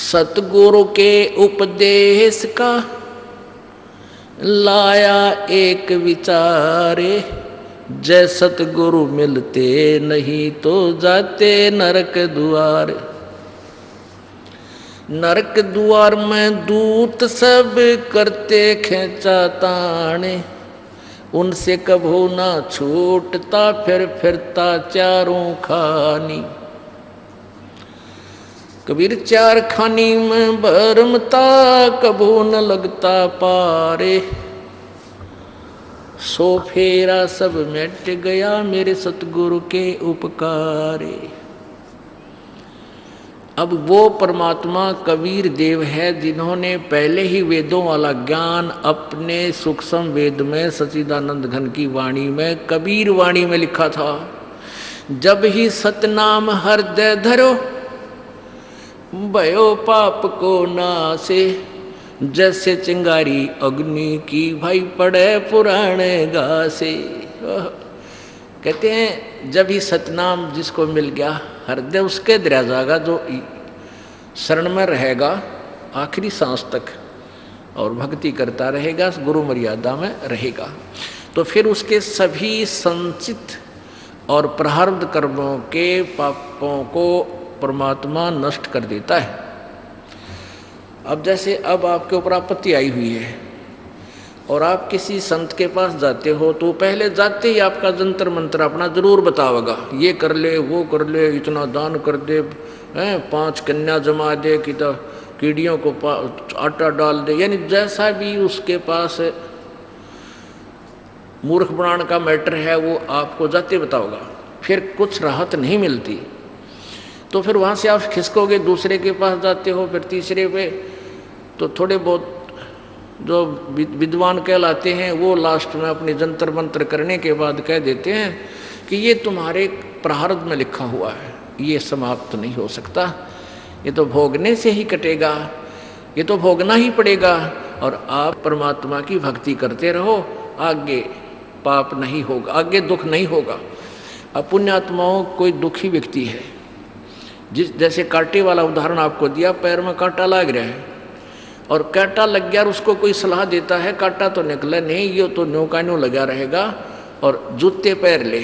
सतगुरु के उपदेश का लाया एक विचारे, जय सतगुरु मिलते नहीं तो जाते नरक द्वार। नरक द्वार में दूत सब करते खेचा ताने, उनसे कभू ना छूटता फिर फिरता चारों खानी। कबीर चार खानी में भरमता कभू न लगता पारे, सो फेरा सब मिट गया मेरे सतगुरु के उपकारे। अब वो परमात्मा कबीर देव है जिन्होंने पहले ही वेदों वाला ज्ञान अपने सूक्ष्म वेद में सच्चिदानंद घन की वाणी में कबीर वाणी में लिखा था। जब ही सतनाम हृदय धरो भयो पाप को नासे, जैसे चिंगारी अग्नि की भाई पड़े पुराने घासे। कहते हैं जब ही सतनाम जिसको मिल गया हृदय उसके दरिया जागा, जो शरण में रहेगा आखिरी सांस तक और भक्ति करता रहेगा, गुरु मर्यादा में रहेगा, तो फिर उसके सभी संचित और प्रारब्ध कर्मों के पापों को परमात्मा नष्ट कर देता है। अब जैसे अब आपके ऊपर आपत्ति आई हुई है और आप किसी संत के पास जाते हो तो पहले जाते ही आपका जंतर मंत्र अपना जरूर बताओगा, ये कर ले वो कर ले, इतना दान कर दे, 5 कन्या जमा दे, कि तो कीड़ियों को आटा डाल दे, यानी जैसा भी उसके पास मूर्ख बनाने का मैटर है वो आपको जाते बताओगा। फिर कुछ राहत नहीं मिलती तो फिर वहाँ से आप खिसकोगे, दूसरे के पास जाते हो, फिर तीसरे पे, तो थोड़े बहुत जो विद्वान कहलाते हैं वो लास्ट में अपने जंतर मंत्र करने के बाद कह देते हैं कि ये तुम्हारे प्रारब्ध में लिखा हुआ है, ये समाप्त नहीं हो सकता, ये तो भोगने से ही कटेगा, ये तो भोगना ही पड़ेगा। और आप परमात्मा की भक्ति करते रहो, आगे पाप नहीं होगा, आगे दुख नहीं होगा। अब पुण्यात्माओं कोई दुखी व्यक्ति है, जैसे कांटे वाला उदाहरण आपको दिया, पैर में कांटा लग रहा है और कांटा लग गया और उसको कोई सलाह देता है कांटा तो निकला नहीं, ये तो न्यू का न्यू लगा रहेगा और जूते पैर ले,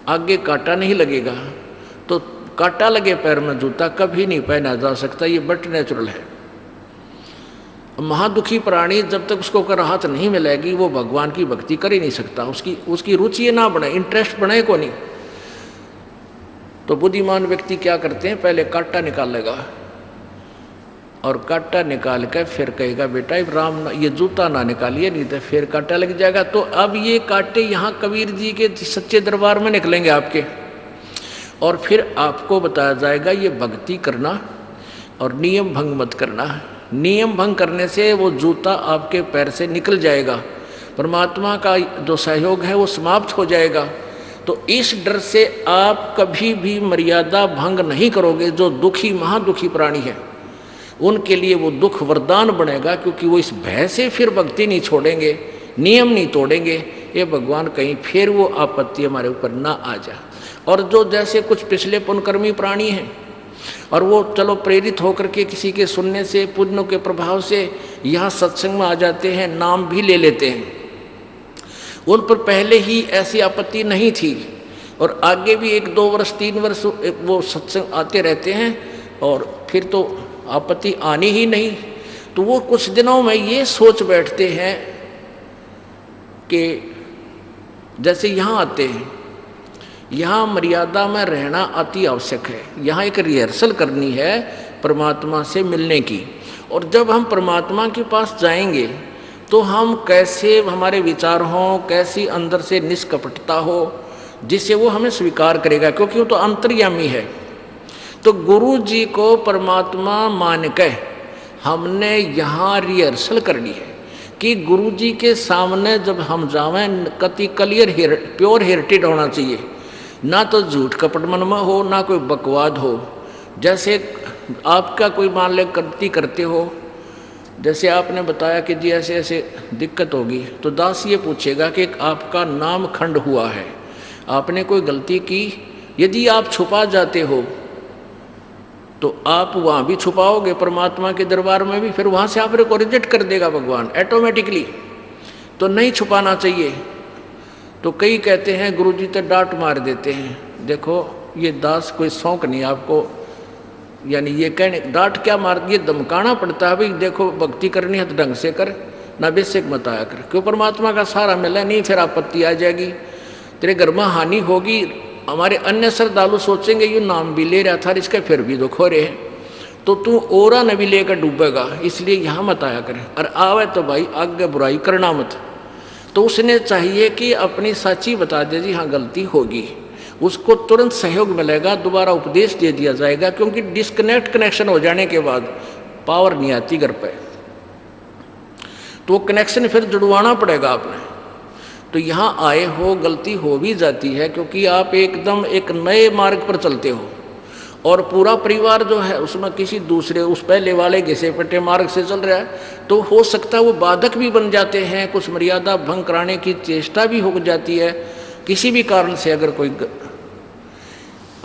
आगे कांटा नहीं लगेगा। तो कांटा लगे पैर में जूता कभी नहीं पहना जा सकता, ये बट नेचुरल है। महादुखी प्राणी जब तक उसको राहत नहीं मिलेगी वो भगवान की भक्ति कर ही नहीं सकता, उसकी रुचि ना बने, इंटरेस्ट बने को नहीं। तो बुद्धिमान व्यक्ति क्या करते हैं, पहले कांटा निकालेगा और कांटा निकाल कर फिर कहेगा बेटा राम ये जूता ना निकालिए नहीं तो फिर कांटा लग जाएगा। तो अब ये कांटे यहाँ कबीर जी के सच्चे दरबार में निकलेंगे आपके, और फिर आपको बताया जाएगा ये भक्ति करना और नियम भंग मत करना। नियम भंग करने से वो जूता आपके पैर से निकल जाएगा, परमात्मा का जो सहयोग है वो समाप्त हो जाएगा। तो इस डर से आप कभी भी मर्यादा भंग नहीं करोगे। जो दुखी महादुखी प्राणी है उनके लिए वो दुख वरदान बनेगा, क्योंकि वो इस भय से फिर भक्ति नहीं छोड़ेंगे, नियम नहीं तोड़ेंगे, ये भगवान कहीं फिर वो आपत्ति हमारे ऊपर ना आ जाए। और जो जैसे कुछ पिछले पुण्यकर्मी प्राणी हैं और वो चलो प्रेरित होकर के किसी के सुनने से पुण्यों के प्रभाव से यहाँ सत्संग में आ जाते हैं, नाम भी ले लेते हैं, उन पर पहले ही ऐसी आपत्ति नहीं थी और आगे भी 1-2 वर्ष 3 वर्ष वो सत्संग आते रहते हैं और फिर तो आपत्ति आनी ही नहीं। तो वो कुछ दिनों में ये सोच बैठते हैं कि जैसे यहाँ आते हैं, यहाँ मर्यादा में रहना अति आवश्यक है, यहाँ एक रिहर्सल करनी है परमात्मा से मिलने की। और जब हम परमात्मा के पास जाएंगे तो हम कैसे हमारे विचार हों, कैसी अंदर से निष्कपटता हो जिससे वो हमें स्वीकार करेगा, क्योंकि वो तो अंतर्यामी है। तो गुरु जी को परमात्मा मान के हमने यहाँ रिहर्सल करनी है कि गुरु जी के सामने जब हम जावें कति क्लियर प्योर हेरिटेड होना चाहिए ना तो झूठ कपट मनमा हो, ना कोई बकवाद हो। जैसे आपका कोई मान ले गलती करते हो, जैसे आपने बताया कि जी ऐसे ऐसे दिक्कत होगी, तो दास ये पूछेगा कि आपका नाम खंड हुआ है, आपने कोई गलती की, यदि आप छुपा जाते हो तो आप वहाँ भी छुपाओगे परमात्मा के दरबार में भी, फिर वहाँ से आप को रिजेक्ट कर देगा भगवान ऑटोमेटिकली। तो नहीं छुपाना चाहिए। तो कई कहते हैं गुरुजी तो डांट मार देते हैं, देखो ये दास कोई शौक नहीं आपको, यानी ये कहने डांट क्या मार, ये धमकाना पड़ता है भाई, देखो भक्ति करनी है तो ढंग से कर, ना बेसिक मत आया कर, क्यों परमात्मा का सहारा मिला नहीं, फिर आपत्ति आ जाएगी, तेरे घर में हानि होगी। हमारे अन्य श्रद्धालु सोचेंगे ये नाम भी ले रहा था इसके फिर भी दुख हो रहे हैं, तो तू ओरा न भी लेकर डूबेगा, इसलिए यहाँ मत आया करे। और आवे तो भाई आगे बुराई करना मत। तो उसने चाहिए कि अपनी सच्ची बता दे, जी हाँ गलती होगी, उसको तुरंत सहयोग मिलेगा, दोबारा उपदेश दे दिया जाएगा, क्योंकि डिस्कनेक्ट कनेक्शन हो जाने के बाद पावर नहीं आती घर पे, तो कनेक्शन फिर जुड़वाना पड़ेगा आपने। तो यहाँ आए हो, गलती हो भी जाती है, क्योंकि आप एकदम एक नए मार्ग पर चलते हो और पूरा परिवार जो है उसमें किसी दूसरे उस पहले वाले घिसे पिटे मार्ग से चल रहा है, तो हो सकता है वो बाधक भी बन जाते हैं, कुछ मर्यादा भंग कराने की चेष्टा भी हो जाती है। किसी भी कारण से अगर कोई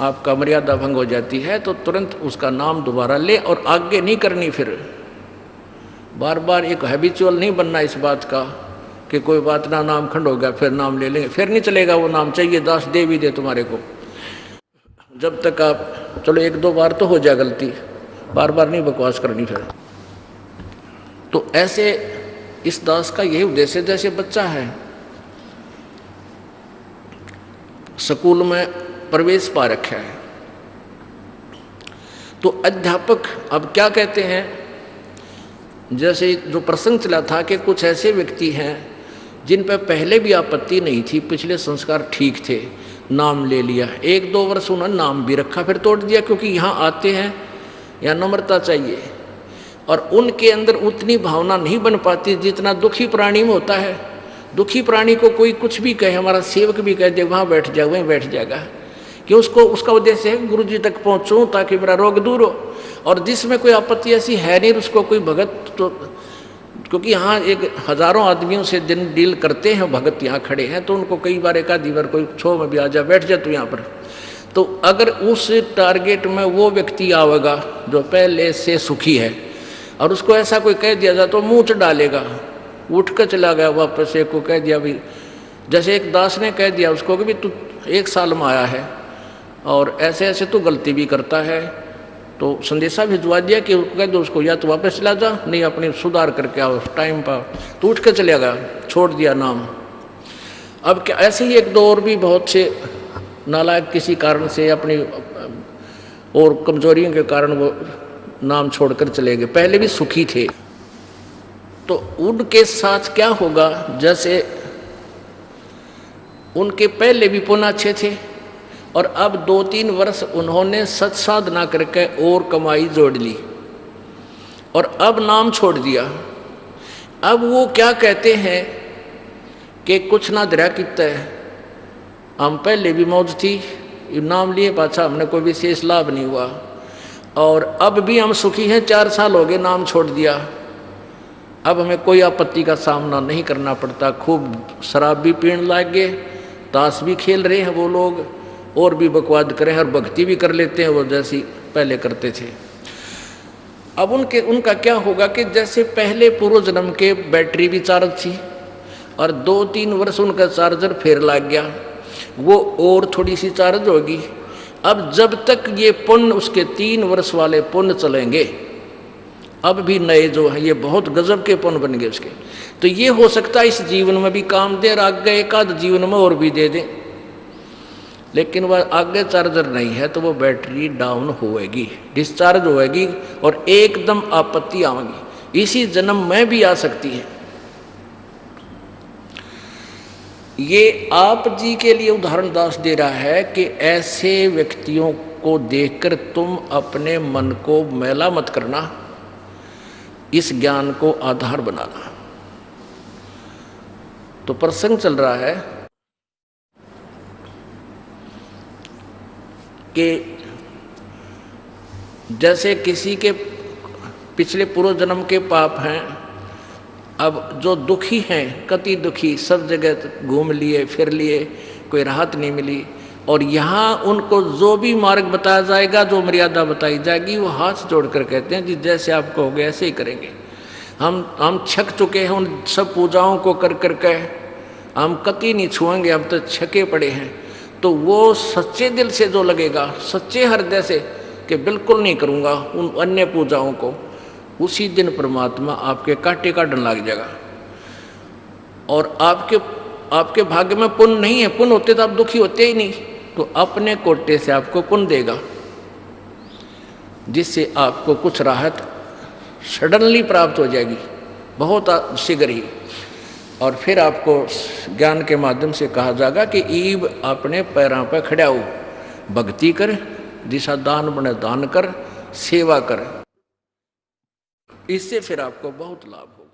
आपका मर्यादा भंग हो जाती है तो तुरंत उसका नाम दोबारा ले और आगे नहीं करनी, फिर बार बार एक हैबिचुअल नहीं बनना इस बात का कि कोई बात ना नाम खंड हो गया फिर नाम ले लेंगे, फिर नहीं चलेगा वो नाम, चाहिए दास दे भी दे तुम्हारे को। जब तक आप चलो एक दो बार तो हो जाए गलती, बार बार नहीं बकवास करनी फिर। तो ऐसे इस दास का यही उद्देश्य, जैसे बच्चा है स्कूल में प्रवेश पा रखा है, तो अध्यापक अब क्या कहते हैं, जैसे जो प्रसंग चला था कि कुछ ऐसे व्यक्ति हैं जिन पर पहले भी आपत्ति नहीं थी, पिछले संस्कार ठीक थे, नाम ले लिया, एक दो वर्ष उन्होंने नाम भी रखा फिर तोड़ दिया, क्योंकि यहाँ आते हैं यहाँ नम्रता चाहिए, और उनके अंदर उतनी भावना नहीं बन पाती जितना दुखी प्राणी में होता है। दुखी प्राणी को कोई कुछ भी कहे, हमारा सेवक भी कह दे वहाँ बैठ जाए, वहीं बैठ जाएगा, कि उसको उसका उद्देश्य है गुरु जी तक पहुँचूँ ताकि मेरा रोग दूर हो। और जिसमें कोई आपत्ति ऐसी है नहीं, उसको कोई भगत, तो क्योंकि यहाँ एक हजारों आदमियों से दिन डील करते हैं, भगत यहाँ खड़े हैं, तो उनको कई बार एक आधी बार कोई छो में भी आ जा बैठ जा तू यहाँ पर, तो अगर उस टारगेट में वो व्यक्ति आवेगा जो पहले से सुखी है और उसको ऐसा कोई कह दिया जाए तो मुँह च डालेगा, उठ कर चला गया वापस। एक को कह दिया भी, जैसे एक दास ने कह दिया उसको कि भी तू 1 साल में आया है और ऐसे ऐसे तू गलती भी करता है, तो संदेशा भिजवा दिया कि कह दो उसको या तो वापस चला जा, नहीं अपनी सुधार करके आओ टाइम पर, तो उठ कर चले गया, छोड़ दिया नाम। अब क्या ऐसे ही एक दो और भी बहुत से नालायक किसी कारण से अपनी और कमजोरियों के कारण वो नाम छोड़कर चले गए, पहले भी सुखी थे। तो उनके साथ क्या होगा, जैसे उनके पहले भी पुण्य अच्छे थे और अब 2-3 वर्ष उन्होंने सत साधना करके और कमाई जोड़ ली और अब नाम छोड़ दिया। अब वो क्या कहते हैं कि कुछ ना दरिया कितना है, हम पहले भी मौज थी, नाम लिए पाछा हमने कोई विशेष लाभ नहीं हुआ और अब भी हम सुखी हैं, 4 साल हो गए नाम छोड़ दिया, अब हमें कोई आपत्ति का सामना नहीं करना पड़ता। खूब शराब भी पीने लग गए, ताश भी खेल रहे हैं वो लोग, और भी बकवाद करें और भक्ति भी कर लेते हैं वो जैसी पहले करते थे। अब उनका क्या होगा कि जैसे पहले पूर्व जन्म के बैटरी भी चार्ज थी और 2-3 वर्ष उनका चार्जर फिर लग गया, वो और थोड़ी सी चार्ज होगी। अब जब तक ये पुण्य उसके 3 वर्ष वाले पुण्य चलेंगे, अब भी नए जो हैं ये बहुत गजब के पुण्य बन गए उसके, तो ये हो सकता है इस जीवन में भी काम दे, आगे एक आध जीवन में और भी दे दें, लेकिन वह आगे चार्जर नहीं है तो वो बैटरी डाउन होएगी, डिस्चार्ज होएगी और एकदम आपत्ति आएगी, इसी जन्म में भी आ सकती है। ये आप जी के लिए उदाहरण दास दे रहा है कि ऐसे व्यक्तियों को देखकर तुम अपने मन को मैला मत करना, इस ज्ञान को आधार बनाना। तो प्रसंग चल रहा है कि जैसे किसी के पिछले पूर्व जन्म के पाप हैं, अब जो दुखी हैं, कति दुखी, सब जगह घूम लिए फिर लिए, कोई राहत नहीं मिली, और यहाँ उनको जो भी मार्ग बताया जाएगा, जो मर्यादा बताई जाएगी, वो हाथ जोड़कर कहते हैं जी जैसे आप कहोगे ऐसे ही करेंगे। हम छक चुके हैं उन सब पूजाओं को कर करके, हम कति नहीं छुएंगे, हम तो छके पड़े हैं। तो वो सच्चे दिल से जो लगेगा, सच्चे हृदय से कि बिल्कुल नहीं करूँगा उन अन्य पूजाओं को, उसी दिन परमात्मा आपके कांटे काटने लग जाएगा। और आपके भाग्य में पुण्य नहीं है, पुण्य होते तो आप दुखी होते ही नहीं, तो अपने कोटे से आपको पुण्य देगा, जिससे आपको कुछ राहत सडनली प्राप्त हो जाएगी, बहुत शीघ्र ही। और फिर आपको ज्ञान के माध्यम से कहा जाएगा कि ईब अपने पैरों पर खड़ा हो, भक्ति कर, दिशा दान बने दान कर, सेवा कर, इससे फिर आपको बहुत लाभ हो।